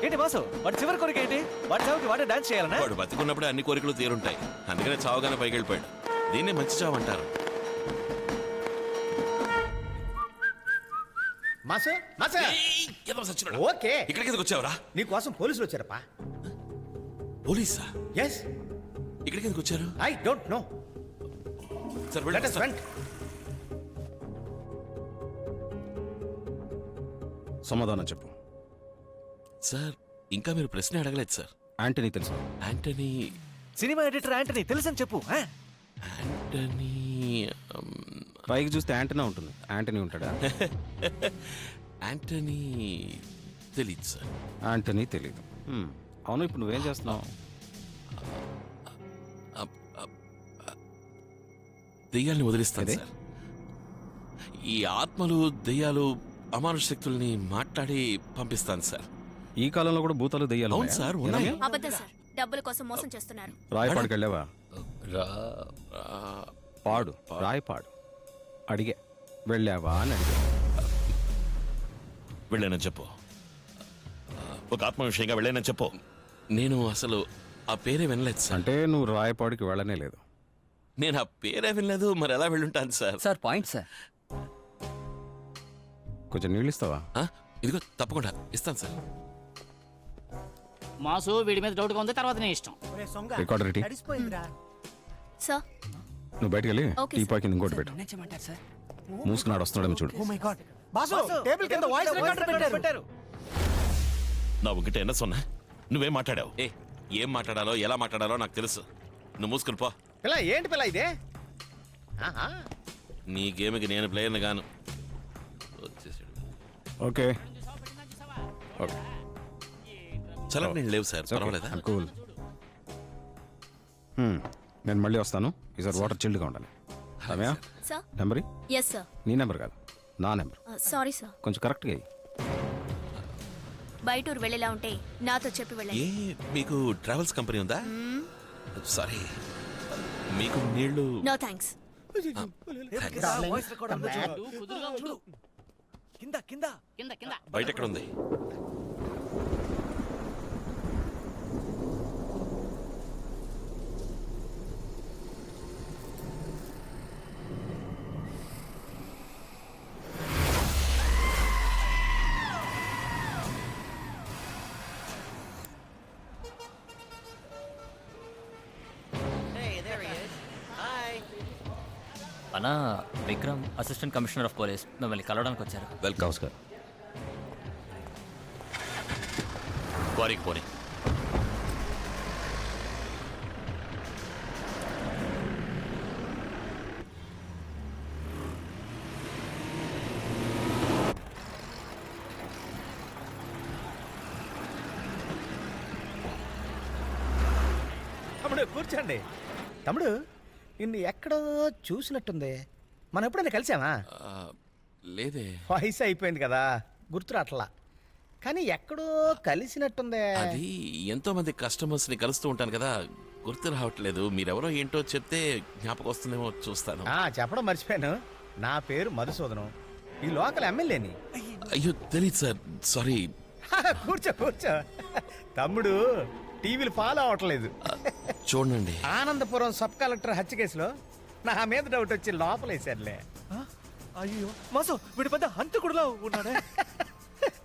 ఏంటి బాసు వాడి చివరి కోరిక ఏంటి? వాడి చావుకి వాడే డాన్స్ చేయాలనా? వాడు బతికున్నప్పుడే అన్ని కోరికలు తీరుంటాయి, అందుకనే చావుగానే పైకి వెళ్ళిపోయాడు. దీన్నే మంచి చావు అంటారు. మాసే మాసే ఏయ్, ఏదో సచ్చినాడు. ఓకే ఇక్కడికి ఎందుకు వచ్చావురా? నీకోసం పోలీసులు వచ్చారప్పా. పోలీసా? ఎస్, ఇక్కడికి ఎందుకు వచ్చారు? I don't know. Sir let us went. సమాధానం చెప్పు. సార్ ఇంకా మీరు ప్రశ్న అడగలేదు సార్. యాంటనీ తెలుసు. యాంటనీ సినిమా ఎడిటర్ యాంటనీ తెలుసని చెప్పు. యాంటనీ పైకి చూస్తే యాంటనీ ఉంటుంది, యాంటనీ ఉంటాడా? యాంటనీ తెలీదు సార్. యాంటనీ తెలీదు. అవును, ఇప్పుడు నువ్వేం చేస్తున్నావు? దెయ్యాల్ని వదిలిస్తాను అదే? సార్. ఈ ఆత్మలు దెయ్యాలు అమానుష శక్తుల్ని మాట్లాడి పంపిస్తాను సార్. ఈ కాలంలో కూడా భూతాలు దెయ్యాలు అవును ఉన్నాయా? సార్, ఉన్నాయి. ఏమయ్యా? అబద్ధం సార్, డబ్బుల కోసం మోసం చేస్తున్నారు. రాయపాడుకి వెళ్ళావా? ఆ, పాడు, రాయపాడు అడిగే వెళ్ళావా అని అడిగా. వెళ్ళానని చెప్పు. ఒక ఆత్మ విషయంగా వెళ్ళానని చెప్పు. నేను అసలు ఆ పేరే వినలేదు సార్. అంటే నువ్వు రాయపాడుకి వెళ్ళనే లేదు. నేను ఆ పేరే వినలేదు, మరి ఎలా వెళ్ళుంటాను సార్? Sir point sir. కొంచెం నీళ్ళు ఇస్తావా? ఆ, ఇదిగో తప్పకుండా ఇస్తాను సార్. మాసు వీడి మీద డౌట్గా ఉంది, తర్వాత నీ ఇష్టం. Recorder ready. సార్ నువ్వు బయటకు వెళ్ళి ఓకే టీ సార్. పాకింది ఇంకోటి పెట్టు. చెప్పమంటారు సార్? మూసుకున్నాడు, వస్తున్నాడేమో చూడు. బాసు టేబుల్ కింద వాయిస్ రికార్డర్ పెట్టారు. నా ఒకటి ఎన్న సొన్నా నువ్వేం మాట్లాడావు? ఏం మాట్లాడాలో ఎలా మాట్లాడాలో నాకు తెలుసు. నువ్వు మూసుకుని పో. పిల్ల ఏంటి పిల్ల ఇదే? ఆహా, నీ గేమ్కి నేను ప్లేయర్ని గాను. వచ్చేసాడు. ఓకే ఓకే చల్లటి నేను లేవు సార్, పర్వాలేదా? కూల్. నేను మళ్ళీ వస్తాను. ఈసారి వాటర్ చిల్డ్గా ఉండాలి. Ramya, sir. Number yes sir. నీ నెంబర్ కాదు, నా నెంబర్. సారీ సార్, కొంచెం కరెక్ట్గా అయ్యి. బయట ఊరు వెళ్ళేలా ఉంటే నాతో చెప్పి వెళ్ళండి. మీకు ట్రావెల్స్ కంపెనీ ఉందా? సారీ, మీకు నీళ్లు. No thanks. వాయిస్ రికార్డర్ ఉంది చూడు. కింద కింద కింద కింద. బయట ఎక్కడ ఉంది? అన్నా, Vikram assistant commissioner of police మిమ్మల్ని కలవడానికి వచ్చారు. వెల్కమ్. నమస్కారం. వారికి పోనీ. తమ్ముడు కూర్చోండి. తమ్ముడు నిన్ను ఎక్కడో చూసినట్టుంది. మనం ఎప్పుడైనా కలిసామా? లేదే. వయసు అయిపోయింది కదా, గుర్తురాట్లా. కానీ ఎక్కడో కలిసినట్టుందే. అది ఎంతో మంది కస్టమర్స్ ని కలుస్తూ ఉంటాను కదా, గుర్తు రావట్లేదు. మీరెవరో ఏంటో చెప్తే జ్ఞాపకం వస్తుందేమో చూస్తాను. చెప్పడం మర్చిపోయాను. నా పేరు మధుసూదనం, ఈ లోకల్ ఎమ్మెల్యేని. అయ్యో తెలీదు సార్, సారీ. కూర్చో కూర్చో. తమ్ముడు టీవీలు ఫాలో అవట్లేదు. చూడండి. ఆనందపురం సబ్ కలెక్టర్ హత్య కేసులో నా మీద డౌట్ వచ్చి లోపలేశారులే. అయ్యో మాసు వీడి పెద్ద హంతకుడులా ఉన్నాడే.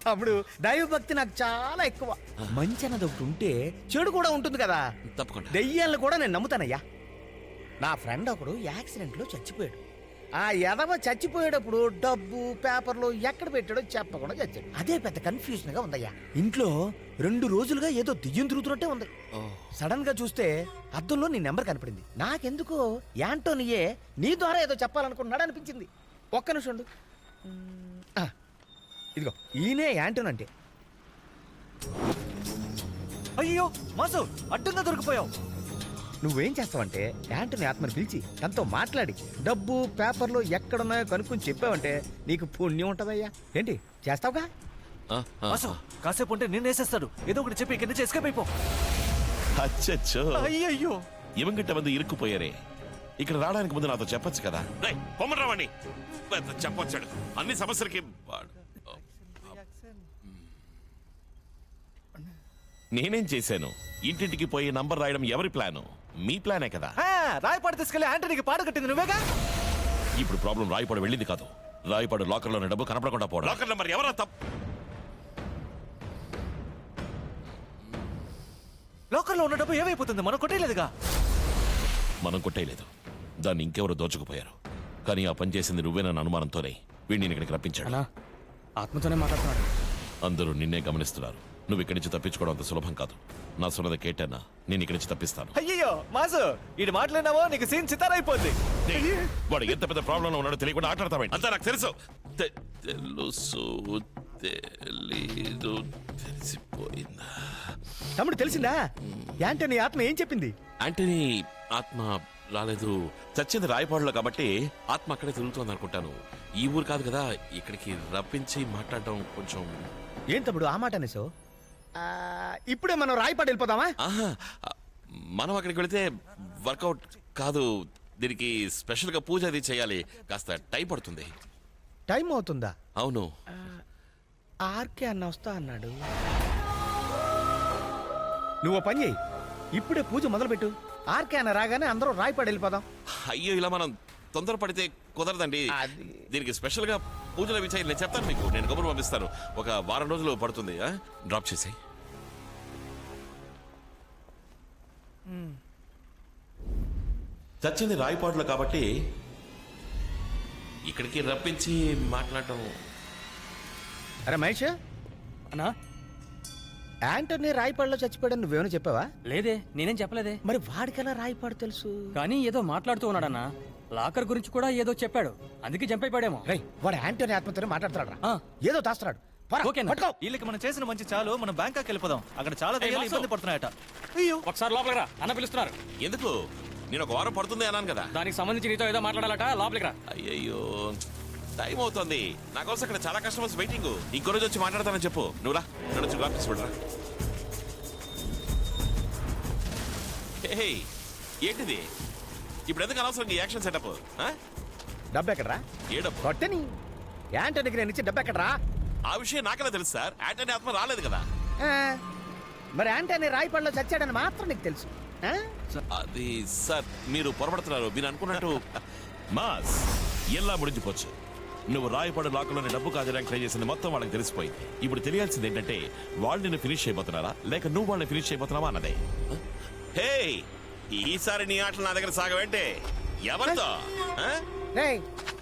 తమ్ముడు దైవభక్తి నాకు చాలా ఎక్కువ. మంచి అన్నది ఒకటి ఉంటే చెడు కూడా ఉంటుంది కదా. తప్పకుండా. దెయ్యాలను కూడా నేను నమ్ముతానయ్యా. నా ఫ్రెండ్ ఒకడు యాక్సిడెంట్లో చచ్చిపోయాడు. ఆ ఎదవ చచ్చిపోయేటప్పుడు డబ్బు పేపర్లు ఎక్కడ పెట్టాడో చెప్పకుండా చచ్చాడు. అదే పెద్ద కన్ఫ్యూజన్ గా ఉందయ్యా. ఇంట్లో 2 రోజులుగా ఏదో దెయ్యం తిరుగుతున్నట్టే ఉంది. సడన్ గా చూస్తే అద్దంలో నీ నెంబర్ కనపడింది. నాకెందుకో యాంటోనియే నీ ద్వారా ఏదో చెప్పాలనుకున్నాడు అనిపించింది. ఒక్క నిమిషం ఉండు. ఇదిగో ఈయనే యాంటోన్ అంటే. అయ్యో మాసు అడ్డంగా దొరికిపోయావు. నువ్వేం చేస్తావంటే యాంటోని ఆత్మని పిలిచి తనతో మాట్లాడి డబ్బు పేపర్లు ఎక్కడున్నాయో కనుక్కొని చెప్పావంటే నీకు పుణ్యం ఉంటదయ్యా. ఏంటి చేస్తావుగా? మాసు కాసేపు ఉంటే నిన్ను వేసేస్తాడు. ఏదో ఒకటి చెప్పి ఇక్కడి నుంచి ఎస్కేప్ అయిపో. అచ్చచ్చో, అయ్యయ్యో ఇవంగంట మంది ఇరుక్కుపోయారే. ఇక్కడ రావడానికి ముందు నాతో చెప్పొచ్చు కదా. పొమ్మని రావండి. చెప్పొచ్చాడు అన్ని సమస్యలకి. నేనేం చేశాను? ఇంటింటికి పోయి నంబర్ రాయడం ఎవరి ప్లాను? మీ ప్లానే కదా. రాయపాడు తీసుకెళ్లి ఆంటనీకి పాట కట్టింది నువ్వేగా. ఇప్పుడు ప్రాబ్లం రాయపాడు వెళ్ళింది కాదు, రాయపాడు లాకర్లోని డబ్బు కనపడకుండా పోవడం. లాకర్ నెంబర్ ఎవరా తప్పు? లోకల్లో ఉన్న డబ్బు ఏమైపోతుంది? మనం కొట్టేయలేదుగా. మనం కొట్టేయలేదు, దాన్ని ఇంకెవరు దోచుకుపోయారు. కానీ ఆ పని చేసింది నువ్వేనన్న అనుమానంతోనే వీడిని ఇక్కడికి రప్పించాడు. ఆత్మతోనే మాట్లాడుతున్నాడు. అందరూ నిన్నే గమనిస్తున్నారు. నువ్వు ఇక్కడి నుంచి తప్పించుకోవడం అంత సులభం కాదు. నా సొన్నద కేటన్నా, నేను ఇక్కడి నుంచి తప్పిస్తాను. అయ్యో మాసు, ఇది మాట్లాడినావో నీకు సీన్ చితారైపోద్ది. వాడు ఎంత పెద్ద ప్రాబ్లంలో ఉన్నాడో తెలియకుండా ఆటలాడతామేంటి? అంతా నాకు తెలుసు. తెలుసు తెలీదు తెలిసిపోయిందా? తమ్ముడు తెలిసిందా? యాంటనీ ఆత్మ ఏం చెప్పింది? ఆంటనీ ఆత్మ రాలేదు, చచ్చింది రాయపాడులో కాబట్టి ఆత్మ అక్కడే తిరుగుతోంది అనుకుంటాను. ఈ ఊరు కాదు కదా, ఇక్కడికి రప్పించి మాట్లాడడం కొంచెం. ఏం తమ్ముడు ఆ మాట అనేసావు? ఇప్పుడే మనం రాయపాడు వెళ్ళిపోదామా? ఆహా, మనం అక్కడికి వెళితే వర్కౌట్ కాదు. దీనికి స్పెషల్ గా పూజ అది చేయాలి, కాస్త టైం పడుతుంది. టైం అవుతుందా? అవును. ఆర్కే అన్న వస్తా అన్నాడు. నువ్వు పని చేయి, ఇప్పుడే పూజ మొదలుపెట్టు. ఆర్కే అన్న రాగానే అందరూ రాయపాడు వెళ్ళిపోదాం. అయ్యో, ఇలా మనం తొందరపడితే కుదరదండి. దీనికి స్పెషల్ గా పూజలు అవి చేయాలి. నేను చెప్తాను మీకు, నేను కబురు పంపిస్తాను. ఒక వారం రోజులు పడుతుంది. డ్రాప్ చేసి చచ్చింది రాయపాడులో కాబట్టి ఇక్కడికి రప్పించి మాట్లాడటం. అరే మహేష్ అన్నా, యాంటనీ రాయపాడులో చచ్చిపోయాడని నువ్వేమైనా చెప్పావా? లేదే, నేనేం చెప్పలేదే. మరి వాడికెలా రాయపాడు తెలుసు? కానీ ఏదో మాట్లాడుతూ ఉన్నాడన్నా. లాకర్ గురించి కూడా ఏదో చెప్పాడు, అందుకే జంప్ అయిపోయాడేమో. రేయ్, వాడు యాంటనీ ఆత్మతోనే మాట్లాడుతున్నాడు రా. ఏదో దాస్తున్నాడు. పోరా, ఓకేనా? పట్టుకో. వీళ్ళకి మనం చేసిన మంచి చాలు, మనం బ్యాంకాక్ వెళ్ళిపోదాం. అక్కడ చాలా దయ్యాలు ఇబ్బంది పడుతున్నాయట. అయ్యో, ఒకసారి లోపలికి రా, అన్న పిలుస్తున్నారు. ఎందుకు? నేను ఒక వారం పడుతుంది అన్నాను కదా. దానికి సంబంధించి నీతో ఏదో మాట్లాడాలట, లోపలికి రా. అయ్యయ్యో, టైం అవుతుంది. నా కోసం అక్కడ చాలా కస్టమర్స్ వెయిటింగ్. ఇంకో రోజు వచ్చి మాట్లాడతానని చెప్పు. నువ్వు రా, నడుచు రా, తీసుకురా. హే, ఏంటిది ఇప్పుడు? ఎందుకు అనవసరం ఈ యాక్షన్ సెటప్? డబ్బు ఎక్కడరా? ఏ డబ్బు? కొట్టని యాంటనీకి నేను ఇచ్చే డబ్బు ఎక్కడరా? ఆ విషయం నాకెలా తెలుసు సార్? యాంటనీ ఆత్మ రాలేదు కదా. ఆ, మరి యాంటనీ రాయపాడులో చచ్చాడని మాత్రం నీకు తెలుసు. ఆ? అది సార్, మీరు పొరపడుతున్నారు. మీరు అనుకున్నట్టు మాస్ ఎలా ముడిచిపోవచ్చు. నువ్వు రాయపాడు లాకర్లోని డబ్బు కాజడానికి ట్రై చేసింది మొత్తం వాళ్ళకి తెలిసిపోయింది. ఇప్పుడు తెలియాల్సింది ఏంటంటే, వాళ్ళు నిన్ను ఫినిష్ చేయబోతున్నారా లేక నువ్వు వాళ్ళని ఫినిష్ చేయబోతున్నావా అన్నదే. హే, ఈసారి నీ ఆటలు నా దగ్గర సాగవేంటే? ఎవరితో? రేయ్,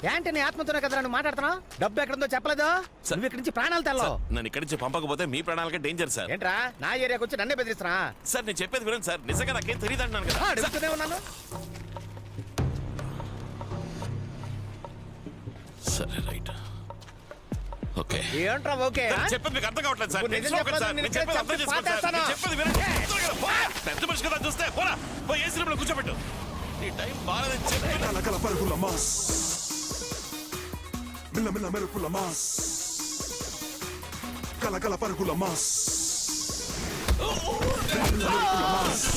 యాంటనీ ఆత్మతోనే కదరా నువ్వు మాట్లాడుతున్నావు? డబ్బు ఎక్కడుందో చెప్పలేదు. నువ్వు ఇక్కడి నుంచి ప్రాణాలు తెల్లో. నన్ను ఇక్కడి నుంచి పంపకపోతే మీ ప్రాణాలకే డేంజర్ సార్. ఏంట్రా నా ఏరియాకి వచ్చి నన్నే బెదిరిస్తున్నా? సార్, నేను చెప్పేది వినండి సార్. నిజంగా నాకేం తెలియదు అంటున్నాను కదా. అడుగుతూనే ఉన్నాను. సరే, రైట్, ఓకే. ఏంట్రా ఓకే? నేను చెప్పేది మీకు అర్థం కావట్లేదు సార్. ఇప్పుడు నిజం నేను చెప్పేది చెప్పాలి, సార్. నేను నేను చెప్పేది అర్థం చేసుకోండి సార్. పాటేస్తాను. నేను చెప్పేది వినండి. త్వరగా పోరా. పెద్ద మనిషి కదా చూస్తే పోరా. పోయి ఏసీ రూమ్లో కూర్చోబెట్టు. నీ టైం బాగాలేదని చెప్పి కలకల పరుగుల మాస్ మిల్ల మిల్ల మెరుపుల మాస్ కలకల పరుగుల మాస్ మిల్ల మెరుపుల మాస్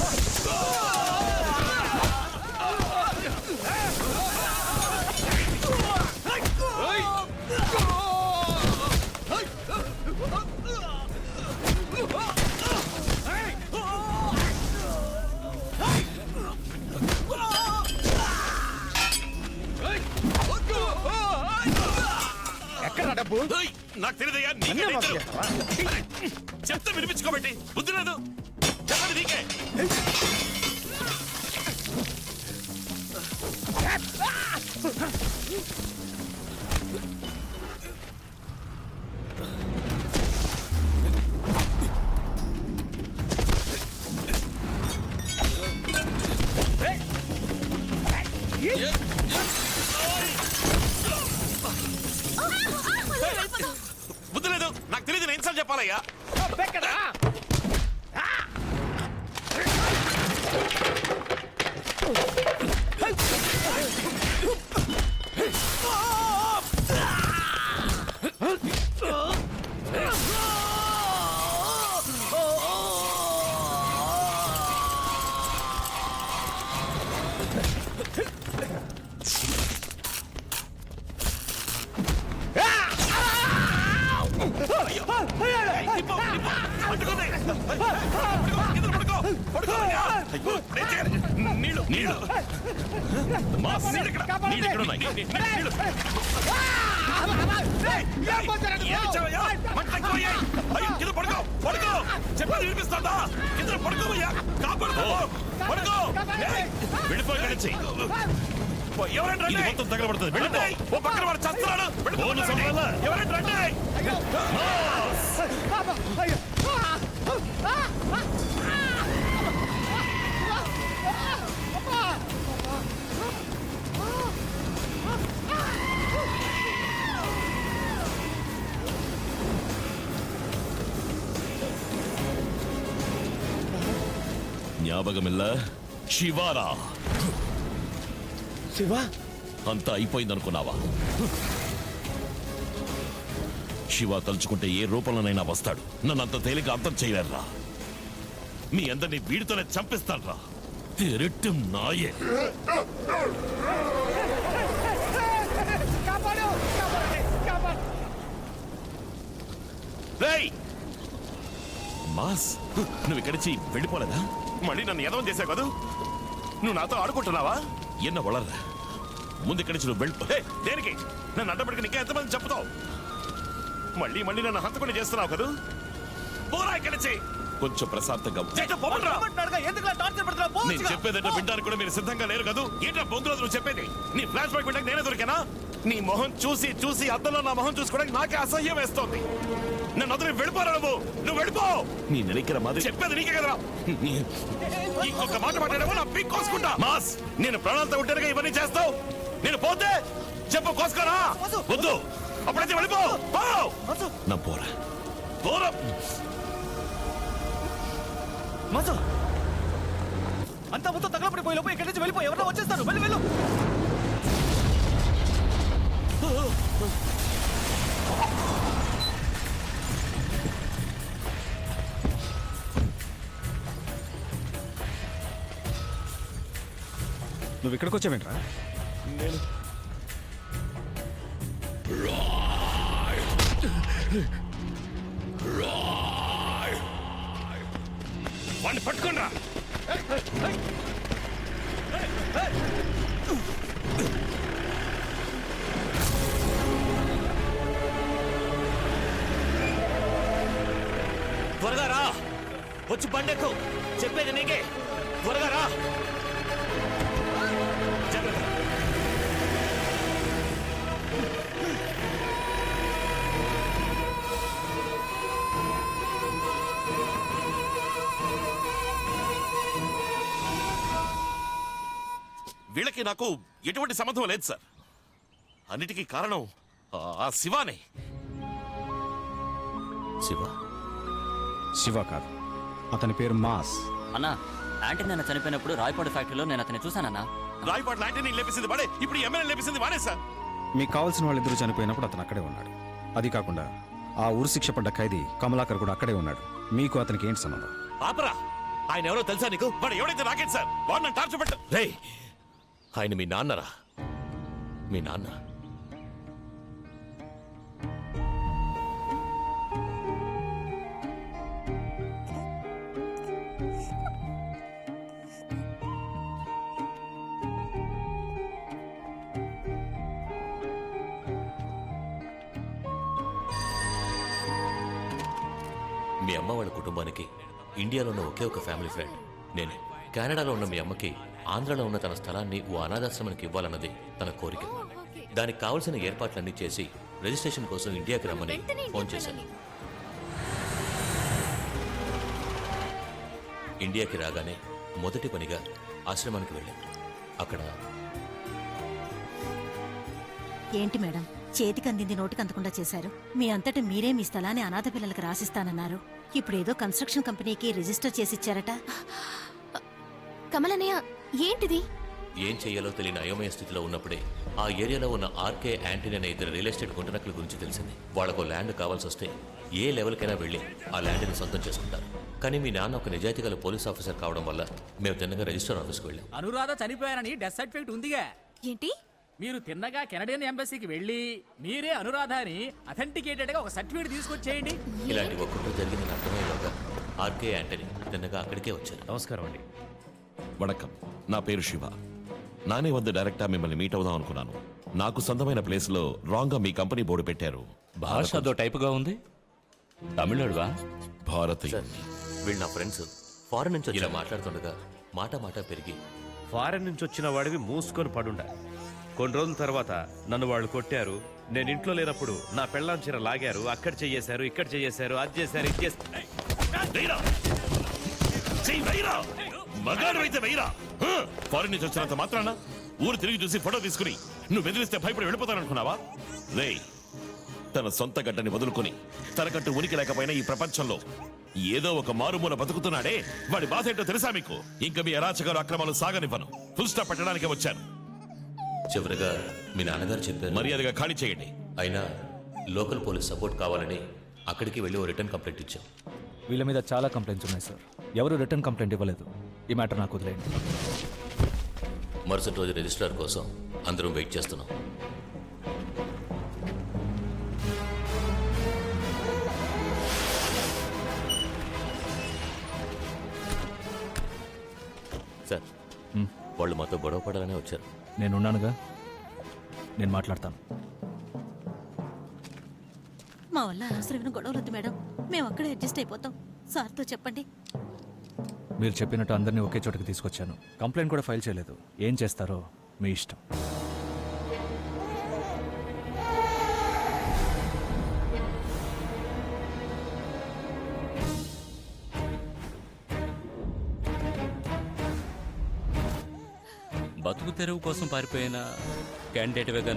ఎక్కడ డబ్బు? ఏయ్, నాకు తెలియదయ్యా. నీకే నన్నే మోసం తెలుసు. చేస్తావా? చెప్తే వినిపించుకోబెట్టి బుద్ధి లేదు. చెప్పండి నీకే. బుద్ధి లేదు. నాకు తెలియదు, నేను ఇన్సల్ట్ చెప్పాలయ్యా. డబ్బు ఎక్కడా? పట్టుకోండి. కింద పడుకో, పడుకోవయ్యా. అయ్యో, నేను చేయను. నీళ్ళు నీళ్ళు మాస్, నీళ్ళు ఇక్కడ, నీళ్ళు ఇక్కడ ఉన్నాయి. నీళ్ళు. ఏం చేయవయ్యా? మంట ఎక్కువయ్యాయి. అయ్యో, కింద పడుకో, పడుకో. చెప్పేది వినిపిస్తుందా? కింద పడుకోవయ్యా, కాపాడుకో, పడుకో. ఏయ్, వెళ్ళిపో ఇక్కడి నుంచి. ఎవరండి రండి? మొత్తం తగలబడుతుంది. వెళ్ళిపో. ఓ పక్కన వాడు చస్తున్నాడు. వెళ్ళిపో. ఎవరండి రండి? జ్ఞాపకమిల్ల శివారా. శివ అంతా అయిపోయిందనుకున్నావా? శివ తలుచుకుంటే ఏ రూపంలోనైనా వస్తాడు. నన్ను అంత తేలిక అంతం చేయలేరా. మీ అందరినీ వీడితోనే చంపిస్తాడ్రా. తిరట్టు నాయే. రేయ్! మాస్, నువ్వు ఇక్కడిచి వెళ్ళిపోలేదా? మళ్ళీ నన్ను ఎదవం చేసావు కదా. నువ్వు నాతో ఆడుకుంటున్నావా? ఎన్న వளర్రా. ముందు ఇక్కడి నుంచి నువ్వు వెళ్ళిపో. దేనికి? నన్ను అడ్డపడికి నీకే ఎంతమంది చెప్తావు? మళ్ళీ మళ్ళీ నన్ను హంతకుని చేస్తున్నావు కదా. పోరా ఇక్కడి నుంచి. కొంచెం ప్రశాంతంగా నేను చెప్పేదంటే వినడానికి కూడా మీరు సిద్ధంగా లేరు కదా. ఏంటో బొంగులో నువ్వు చెప్పేది? నీ ఫ్లాష్ బ్యాక్ వినడానికి నేనే దొరికానా? నీ మొహం చూసి చూసి అద్దంలో నా మొహం చూసుకోవడానికి నాకే అసహ్యం వేస్తోంది. నన్ను అతను వెళ్ళిపోరా. నువ్వు వెళ్ళిపో. నీ నెలికిన మాది చెప్పేది నీకే కదరా. ఇంకొక మాట మాట్లాడేవో నా పీక్ కోసుకుంటా. మాస్, నేను ప్రాణాలతో ఉంటేనే ఇవన్నీ చేస్తావు. నేను పోతే చెప్పు కోసుకోరా. వద్దు, అప్పుడైతే వెళ్ళిపో. నా పోరా పోరా. మాసు అంతా మొత్తం తగలపడిపోయి లోపు ఇక్కడి నుంచి వెళ్ళిపో. ఎవరో వచ్చేస్తారు. వెళ్ళి వెళ్ళు. నువ్వు ఇక్కడికి వచ్చావేంట్రా? వాడిని పట్టుకోండి రా. త్వరగా రా. వచ్చి బండెక్కు. చెప్పేది నీకే. త్వరగా రా. వీళ్ళకి నాకు ఎటువంటి సంబంధం లేదు సార్. అన్నిటికీ కారణం ఆ శివానే. శివ? శివ కాదు, అతని పేరు మాస్. అన్నా, యాంటీ నాన్న చనిపోయినప్పుడు రాయపాడు ఫ్యాక్టరీలో నేను అతన్ని చూశానన్నా. రాయపాడు లాంటి లేపిసింది వాడే. ఇప్పుడు ఎమ్మెల్యే లేపిసింది వాడే సార్. మీకు కావాల్సిన వాళ్ళిద్దరూ చనిపోయినప్పుడు అతను అక్కడే ఉన్నాడు. అది కాకుండా ఆ ఉరి శిక్ష పడ్డ ఖైదీ కమలాకర్ కూడా అక్కడే ఉన్నాడు. మీకు అతనికి ఏంటి సంబంధం? ఆపరా. ఆయన ఎవరో తెలుసా నీకు? వాడు ఎవడైతే నాకేంటి సార్. వాడు నన్ను టార్చర్ పెట్ట. రేయ్, ఆయన మీ నాన్నరా? మీ నాన్న. మీ అమ్మ వాళ్ళ కుటుంబానికి ఇండియాలో ఉన్న ఒకే ఒక ఫ్యామిలీ ఫ్రెండ్ నేనే. కెనడాలో ఉన్న మీ అమ్మకి ఆంధ్రాలో ఉన్న తన స్థలాన్ని ఓ అనాథాశ్రమానికి ఇవ్వాలన్నది తన కోరిక. దానికి కావలసిన ఏర్పాట్లన్నీ చేసి రిజిస్ట్రేషన్ కోసం ఇండియాకి రమ్మని ఫోన్ చేశాను. ఇండియాకి రాగానే మొదటి పనిగా ఆశ్రమానికి వెళ్ళాను. అక్కడ ఏంటి మేడం, చేతికి అందింది నోటికి అందకుండా చేశారు. మీ అంతటి మీరే మీ స్థలాన్ని అనాథ పిల్లలకు రాసిస్తానన్నారు. ఇప్పుడేదో కన్స్ట్రక్షన్ కంపెనీకి రిజిస్టర్ చేసిచ్చారట. కమలనయ్య, ఏంటిది? ఏం చేయాలో తెలియని అయోమయ స్థితిలో ఉన్నప్పుడే ఆ ఏరియాలో ఉన్న ఆర్కే యాంటనీ అనే ఇద్దరు రియల్ ఎస్టేట్ గుంటనక్కల గురించి తెలిసింది. వాళ్లకు ల్యాండ్ కావాల్సి వస్తే ఏ లెవెల్కైనా వెళ్ళి ఆ ల్యాండ్ని సొంతం చేసుకుంటారు. కానీ మీ నాన్న ఒక నిజాయితీ గల పోలీస్ ఆఫీసర్ కావడం వల్ల మేము తిన్నగా రిజిస్టర్ ఆఫీస్కి వెళ్ళాం. అనురాధ చనిపోయారని డెత్ సర్టిఫికేట్ ఉందిగా. ఏంటి? మీరు తిన్నగా కెనడియన్ ఎంబసీకి వెళ్ళి మీరే అనురాధ అని అథెంటికేటెడ్ గా ఒక సర్టిఫికేట్ తీసుకొచ్చేయండి. ఇలాంటి ఒక్కటి జరిగిందని అర్థమయ్యేలాగా ఆర్కే యాంటనీ తిన్నగా అక్కడికే వచ్చారు. నమస్కారం అండి. వణకం, నా పేరు శివ. నానే వద్ద డైరెక్టా మిమ్మల్ని మీట్ అవుదాం అనుకున్నాను. నాకు సొంతమైన ప్లేస్ లో రాంగ్ గా మీ కంపెనీ బోర్డు పెట్టారు. భాష అదో టైపుగా ఉంది. తమిళనాడువా? భారతీయ. సార్ వీళ్ళు నా ఫ్రెండ్స్. ఫారెన్ నుంచి ఇలా మాట్లాడుతుండగా మాట పెరిగి ఫారెన్ నుంచి వచ్చిన వాడివి మూసుకొని పడుండా. కొన్ని రోజుల తర్వాత నన్ను వాళ్ళు కొట్టారు. నేను ఇంట్లో లేనప్పుడు నా పెళ్ళాం చీర లాగారు. అక్కడ చెయ్యేశారు, ఇక్కడ చెయ్యేశారు, అది చేశారు, ఇది చేశారు. మగాడు అయితే వెయ్యరా. ఫారెన్ నుంచి వచ్చినంత మాత్రాన ఊరు తిరిగి చూసి ఫోటో తీసుకుని నువ్వు బెదిరిస్తే భయపడి వెళ్ళిపోతాననుకున్నావా? రే, తన సొంత గడ్డని వదులుకొని తనకంటూ ఉనికి లేకపోయినా ఈ ప్రపంచంలో ఏదో ఒక మారుమూల బతుకుతున్నాడే, వాడి బాధ ఏంటో తెలుసా మీకు? ఇంకా మీ అరాచకాలు అక్రమాలు సాగనివ్వను. ఫుల్ స్టాప్ పెట్టడానికే వచ్చాను. చివరిగా మీ నాన్నగారు చెప్పారు మర్యాదగా ఖాళీ చేయండి. అయినా లోకల్ పోలీస్ సపోర్ట్ కావాలని అక్కడికి వెళ్ళి ఓ రిటర్న్ కంప్లైంట్ ఇచ్చాం. వీళ్ళ మీద చాలా కంప్లైంట్స్ ఉన్నాయి సార్. ఎవరు రిటర్న్ కంప్లైంట్ ఇవ్వలేదు. ఈ మ్యాటర్ నాకు వదిలేయండి. మరుసటి రోజు రిజిస్ట్రార్ కోసం అందరం వెయిట్ చేస్తున్నాం. సార్ వాళ్ళు మాతో గొడవ పడాలనే వచ్చారు. నేనున్నానుగా, నేను మాట్లాడతాను. మా వల్ల అనవసరమైన గొడవలు వద్దు మేడం. మేము అక్కడే అడ్జస్ట్ అయిపోతాం. సార్తో చెప్పండి. మీరు చెప్పినట్టు అందరినీ ఒకే చోటకి తీసుకొచ్చాను. కంప్లైంట్ కూడా ఫైల్ చేయలేదు. ఏం చేస్తారో మీ ఇష్టం. బతుకు తెరువు కోసం పారిపోయిన క్యాండిడేట్వేగా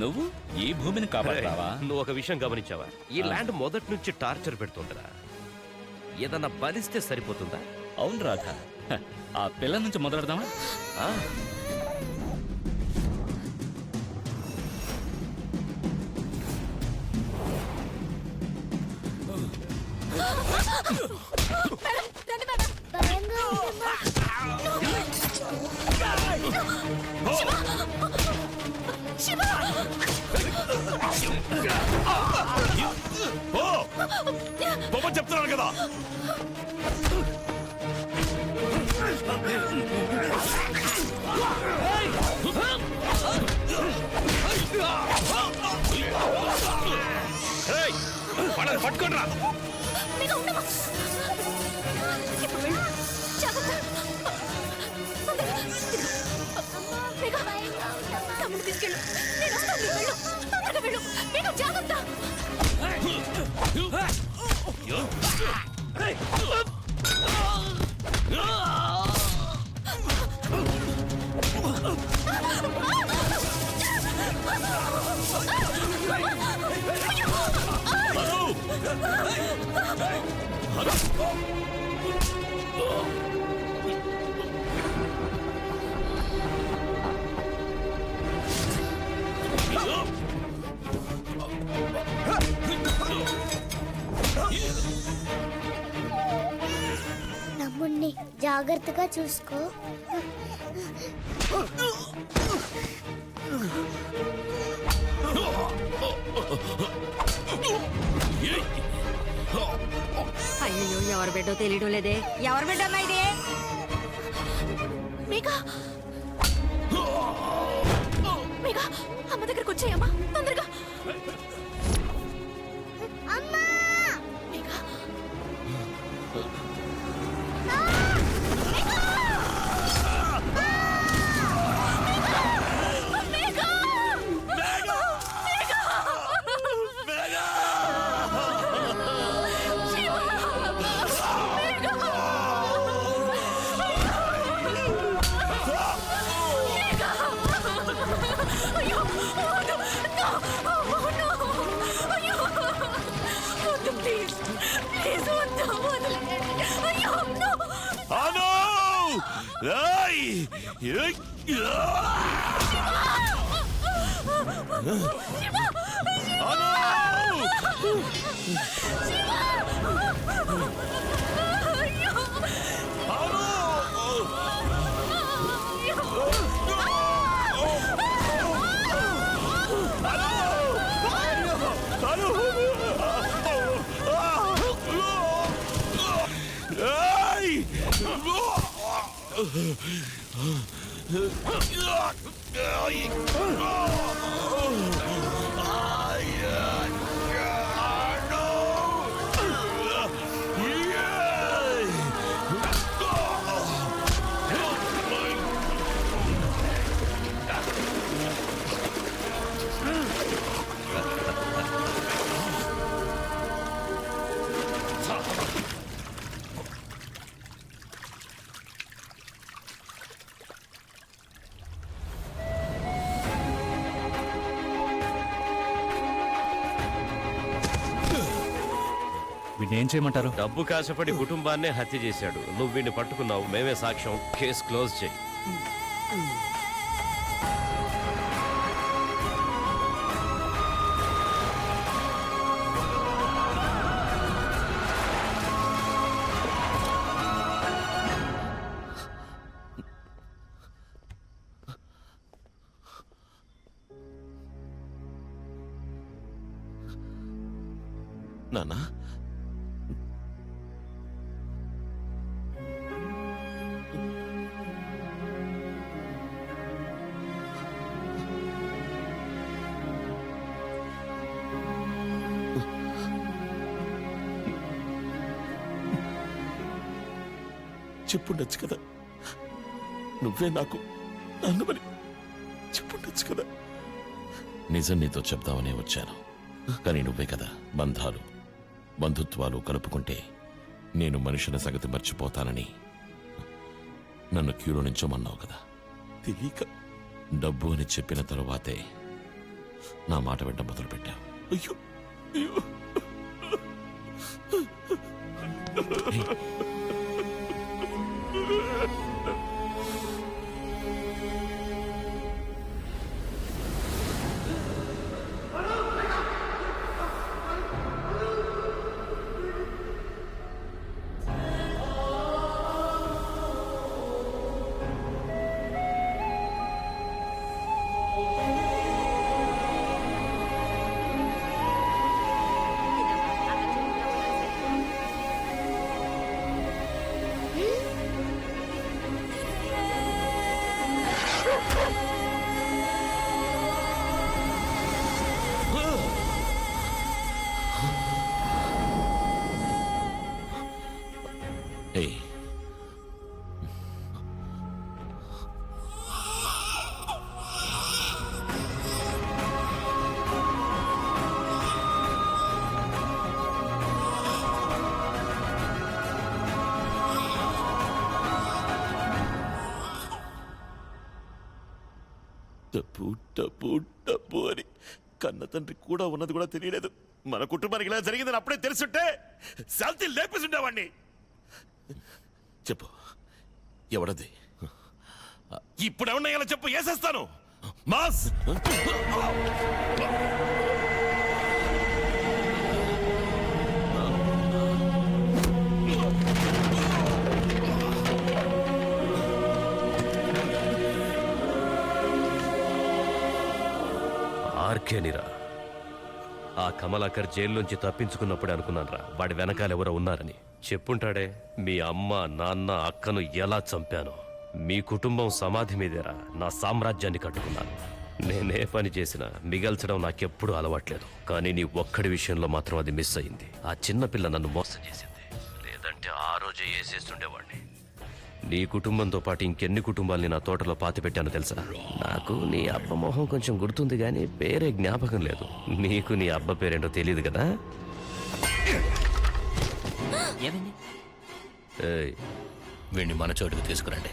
నువ్వు ఈ భూమిని కాపాడతావా? నువ్వు ఒక విషయం గమనించావా? ఈ ల్యాండ్ మొదటి నుంచి టార్చర్ పెడుతుంటరా. ఏదన్నా బలిస్తే సరిపోతుందా? అవును రాధా, ఆ పిల్ల నుంచి మొదలెడదామా? చెప్తున్నాను కదా. పట్టుకోండిరా. తీసుకెళ్ళు. నేను వస్తాను. వెళ్ళు, తొందరగా వెళ్ళు. మీకు జాగ్రత్త. తమ్ముణ్ణి జాగ్రత్తగా చూసుకో. అయ్యో, ఎవరి బిడ్డో తెలియడం లేదే. ఎవరి బిడ్డ అమ్మా ఇది? మేఘా, మేఘా, అమ్మ దగ్గరకు వచ్చాయమ్మా, తొందరగా. అమ్మా! మేఘా, వీడిని ఏం చేయమంటారు? డబ్బు కాశపడి కుటుంబాన్నే హత్య చేశాడు. నువ్వు వీడిని పట్టుకున్నావు, మేమే సాక్ష్యం. కేసు క్లోజ్ చేయి. నానా, చెప్పుండొచ్చు కదా, నువ్వే నాకు నాన్నమని చెప్పుండొచ్చు కదా. నిజం నీతో చెప్దామనే వచ్చాను, కానీ నువ్వే కదా బంధాలు బంధుత్వాలు కలుపుకుంటే నేను మనుషుల సంగతి మర్చిపోతానని నన్ను క్యూలో నించోమన్నావు కదా. తెలియక డబ్బు అని చెప్పిన తరువాతే నా మాట వెంట మొదలుపెట్టావు. అయ్యో అయ్యో, ఏయ్, డబ్బు డబ్బు డబ్బు అని కన్న తండ్రి కూడా ఉన్నది కూడా తెలియలేదు. మన కుటుంబానికి ఇలా జరిగిందని అప్పుడే తెలుసుంటే శాంతి లేపేసుండేవాడిని. చెప్పు, ఎవడది? ఇప్పుడు ఎవరిన ఇలా చెప్పు, వేసేస్తాను. మాస్, ఆర్కేనిరా. ఆ కమలాకర్ జైల్లోంచి తప్పించుకున్నప్పుడే అనుకున్నానురా వాడి వెనకాలెవరో ఉన్నారని. చెప్పుంటాడే, మీ అమ్మ నాన్న అక్కను ఎలా చంపాను. మీ కుటుంబం సమాధి మీదేరా నా సామ్రాజ్యాన్ని కట్టుకున్నాను. నేనే పని చేసినా మిగల్చడం నాకెప్పుడూ అలవాట్లేదు, కానీ నీ ఒక్కడి విషయంలో మాత్రం అది మిస్ అయింది. ఆ చిన్నపిల్ల నన్ను మోసం చేసింది, లేదంటే ఆ రోజే వేసేస్తుండేవాడిని. నీ కుటుంబంతో పాటు ఇంకెన్ని కుటుంబాల్ని నా తోటలో పాతిపెట్టానో తెలుసా? నాకు నీ అబ్బ మొహం కొంచెం గుర్తుంది, కానీ పేరే జ్ఞాపకం లేదు. నీకు నీ అబ్బ పేరేంటో తెలియదు కదా? వీడిని మన చోటుకు తీసుకురండి.